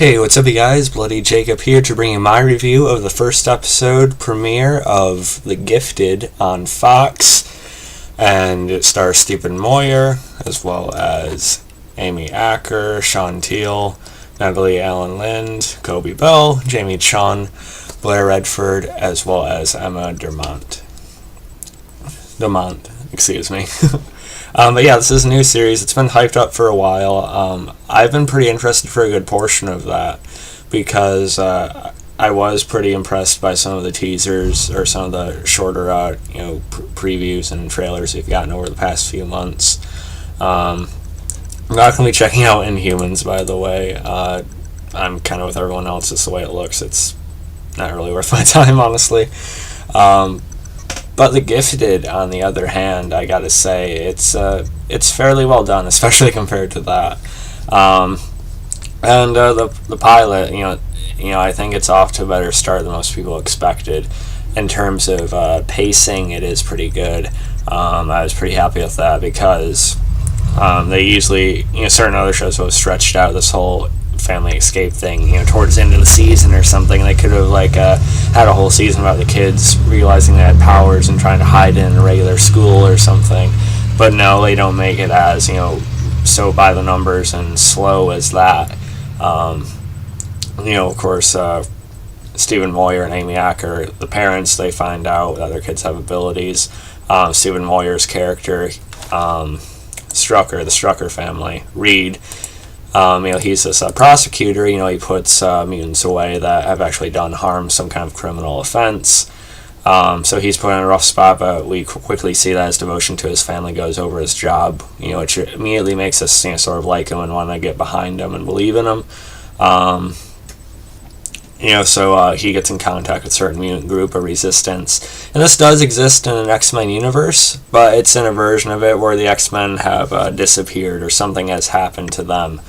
Hey, what's up, you guys? Bloody Jacob here to bring you my review of the first episode premiere of The Gifted on Fox. And it stars Stephen Moyer, as well as Amy Acker, Sean Teal, Natalie Allen Lind, Kobe Bell, Jamie Chun, Blair Redford, as well as Emma Dermont, excuse me. But yeah, this is a new series. It's been hyped up for a while. I've been pretty interested for a good portion of that because I was pretty impressed by some of the teasers or some of the shorter, previews and trailers we've gotten over the past few months. I'm not going to be checking out Inhumans, by the way. I'm kind of with everyone else. It's the way it looks. It's not really worth my time, honestly. But The Gifted, on the other hand, I gotta say, it's fairly well done, especially compared to that. And the pilot, I think it's off to a better start than most people expected. In terms of pacing, it is pretty good. I was pretty happy with that because they usually, certain other shows have stretched out this whole family escape thing, towards the end of the season or something. They could have had a whole season about the kids realizing they had powers and trying to hide in a regular school or something. But no, they don't make it as so by the numbers and slow as that. Of course, Stephen Moyer and Amy Acker, the parents, they find out that their kids have abilities. Stephen Moyer's character, Strucker, the Strucker family, Reed. He's this prosecutor. He puts mutants away that have actually done harm, some kind of criminal offense. So he's put in a rough spot, but we quickly see that his devotion to his family goes over his job, which immediately makes us sort of like him and want to get behind him and believe in him. So he gets in contact with a certain mutant group, a resistance. And this does exist in an X-Men universe, but it's in a version of it where the X-Men have disappeared or something has happened to them.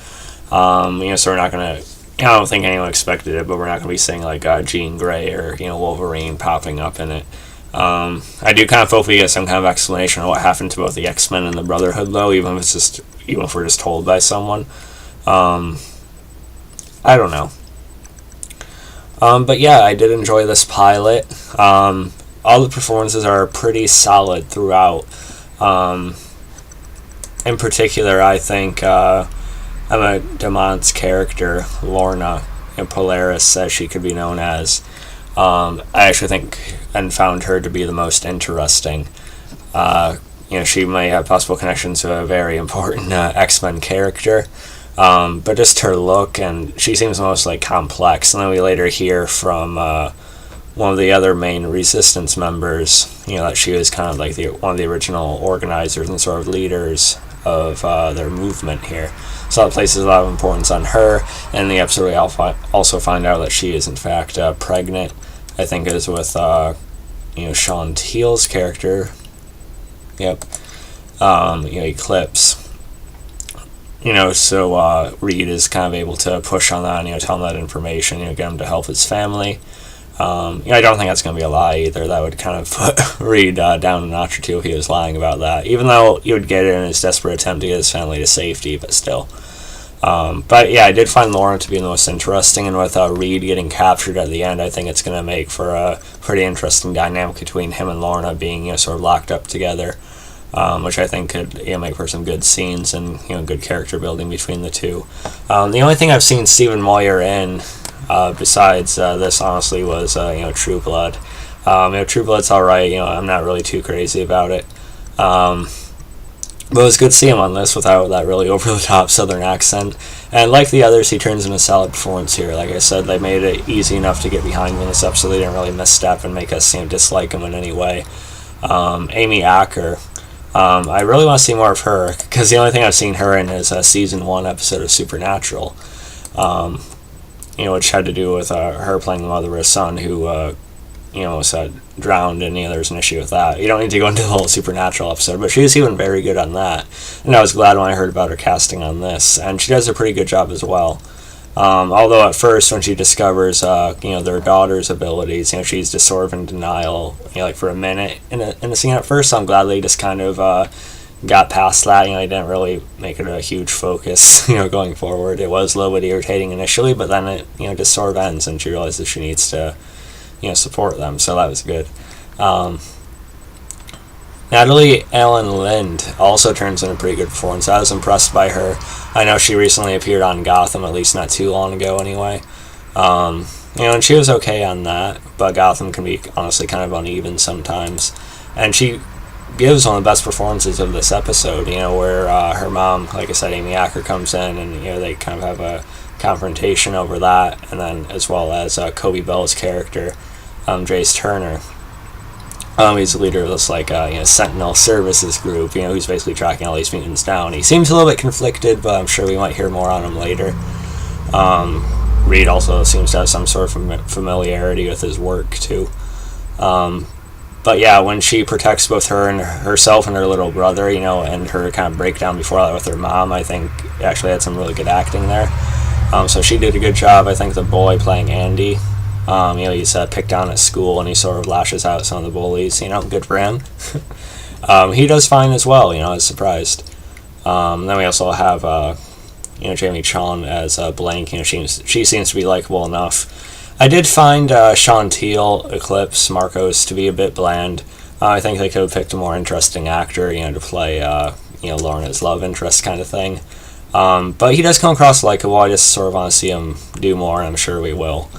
So we're not going to, I don't think anyone expected it, but we're not going to be seeing Jean Grey or, Wolverine popping up in it. I do kind of hope we get some kind of explanation of what happened to both the X-Men and the Brotherhood, though, even if we're just told by someone. I don't know. But yeah, I did enjoy this pilot. All the performances are pretty solid throughout. In particular, I think Emma Demont's character, Lorna, Polaris, as she could be known as, I actually think and found her to be the most interesting. She may have possible connections to a very important X-Men character. But just her look, and she seems most complex. And then we later hear from one of the other main Resistance members, that she was kind of one of the original organizers and sort of leaders of their movement here. So that places a lot of importance on her. And in the episode, we also find out that she is in fact pregnant. I think it is with Sean Teal's character. Yep. Eclipse. So Reed is kind of able to push on that and, tell him that information, get him to help his family. I don't think that's going to be a lie either. That would kind of put Reed down a notch or two if he was lying about that, even though you would get it in his desperate attempt to get his family to safety, but still. But yeah, I did find Lorna to be the most interesting, and with Reed getting captured at the end, I think it's going to make for a pretty interesting dynamic between him and Lorna being sort of locked up together. Which I think could make for some good scenes and good character building between the two. The only thing I've seen Stephen Moyer in besides this, honestly, was True Blood. True Blood's all right. I'm not really too crazy about it. But it was good to see him on this without that really over the top Southern accent. And like the others, he turns in a solid performance here. Like I said, they made it easy enough to get behind him in this episode. They didn't really misstep and make us dislike him in any way. Amy Acker. I really want to see more of her, because the only thing I've seen her in is a season 1 episode of Supernatural, which had to do with her playing the mother of a son who, was drowned, and there's an issue with that. You don't need to go into the whole Supernatural episode, but she was even very good on that, and I was glad when I heard about her casting on this, and she does a pretty good job as well. Although at first, when she discovers, their daughter's abilities, she's just sort of in denial, for a minute in a scene at first. So I'm glad they just kind of, got past that. They didn't really make it a huge focus, going forward. It was a little bit irritating initially, but then it, just sort of ends, and she realizes she needs to, support them. So that was good. Natalie Ellen Lind also turns in a pretty good performance. I was impressed by her. I know she recently appeared on Gotham, at least not too long ago anyway. And she was okay on that, but Gotham can be honestly kind of uneven sometimes. And she gives one of the best performances of this episode, where her mom, like I said, Amy Acker, comes in, and they kind of have a confrontation over that, and then as well as Kobe Bell's character, Jace Turner. He's the leader of this Sentinel Services group, who's basically tracking all these mutants down. He seems a little bit conflicted, but I'm sure we might hear more on him later. Reed also seems to have some sort of familiarity with his work too. But yeah, when she protects both herself and her little brother, and her kind of breakdown before that with her mom, I think actually had some really good acting there. So she did a good job. I think the boy playing Andy, he's picked on at school, and he sort of lashes out at some of the bullies. Good for him. He does fine as well. I was surprised. Then we also have Jamie Chong as Blank. She seems to be likable enough. I did find Sean Teal, Eclipse, Marcos to be a bit bland. I think they could have picked a more interesting actor, to play, Lorna's love interest kind of thing. But he does come across likable. I just sort of want to see him do more, and I'm sure we will.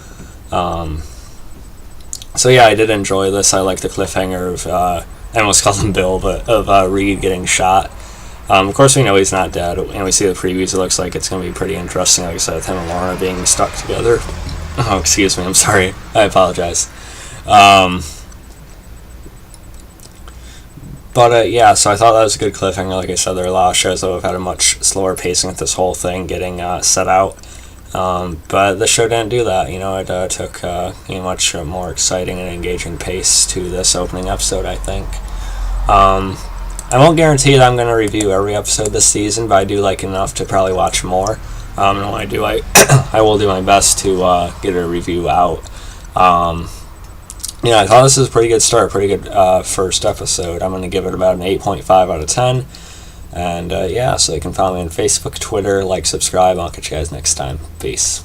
So yeah, I did enjoy this. I like the cliffhanger of, I almost called him Bill, but of Reed getting shot. Of course, we know he's not dead, and we see the previews. It looks like it's going to be pretty interesting, like I said, with him and Lorna being stuck together. Oh, excuse me, I'm sorry. I apologize. But yeah, so I thought that was a good cliffhanger. Like I said, there are a lot of shows that have had a much slower pacing with this whole thing getting set out. But the show didn't do that. It took a much more exciting and engaging pace to this opening episode, I think. I won't guarantee that I'm going to review every episode this season, but I do like enough to probably watch more. And when I do, I will do my best to get a review out. I thought this was a pretty good start, pretty good first episode. I'm going to give it about an 8.5 out of 10. And so you can follow me on Facebook, Twitter, subscribe. I'll catch you guys next time. Peace.